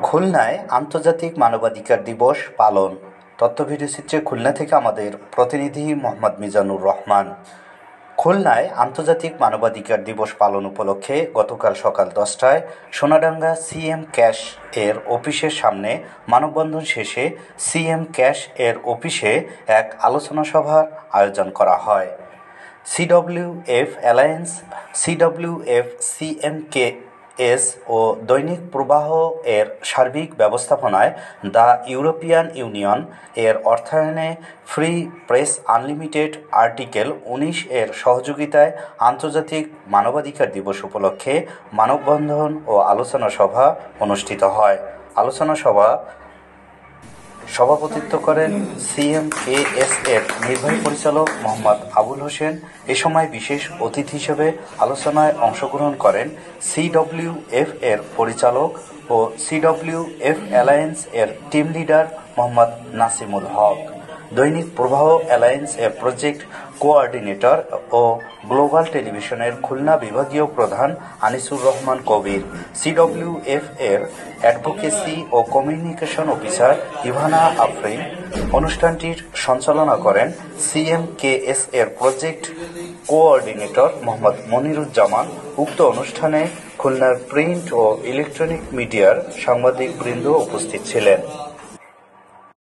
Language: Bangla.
খুলনায় আন্তর্জাতিক মানবাধিকার দিবস পালন। তথ্য ভিডিওচিত্রে খুলনা থেকে আমাদের প্রতিনিধি মোহাম্মদ মিজানুর রহমান। খুলনায় আন্তর্জাতিক মানবাধিকার দিবস পালন উপলক্ষে গতকাল সকাল 10টায় সোনাডাঙ্গা সিএম ক্যাশ এর অফিসের সামনে মানববন্ধন শেষে সিএম ক্যাশ এর অফিসে এক আলোচনা সভার আয়োজন করা হয়। সিডব্লিউএফ অ্যালায়েন্স, সিডব্লিউএফ সিএমকেএস ও দৈনিক প্রবাহ এর সার্বিক ব্যবস্থাপনায় দ্য ইউরোপিয়ান ইউনিয়ন এর অর্থায়নে ফ্রি প্রেস আনলিমিটেড আর্টিকেল 19 এর সহযোগিতায় আন্তর্জাতিক মানবাধিকার দিবস উপলক্ষে মানববন্ধন ও আলোচনা সভা অনুষ্ঠিত হয়। আলোচনা সভাপতিত্ব করেন সিএমকেএস এর নির্বাহী পরিচালক মোহাম্মদ আবুল হোসেন। এ সময় বিশেষ অতিথি হিসেবে আলোচনায় অংশগ্রহণ করেন সিডব্লিউএফ এর পরিচালক ও সিডব্লিউএফ অ্যালায়েন্স এর টিম লিডার মোহাম্মদ নাসিমুল হক, দৈনিক প্রবাহ অ্যালায়েন্স এর প্রজেক্ট কোঅর্ডিনেটর ও গ্লোবাল টেলিভিশনের খুলনা বিভাগীয় প্রধান আনিসুর রহমান কবির, সিডব্লিউএফ এর অ্যাডভোকেসি ও কমিউনিকেশন অফিসার ইভানা আফরিন। অনুষ্ঠানটির সঞ্চালনা করেন সিএমকেএস এর প্রজেক্ট কোঅর্ডিনেটর মোহাম্মদ মনিরুজ্জামান। উক্ত অনুষ্ঠানে খুলনার প্রিন্ট ও ইলেকট্রনিক মিডিয়ার সাংবাদিকবৃন্দ উপস্থিত ছিলেন।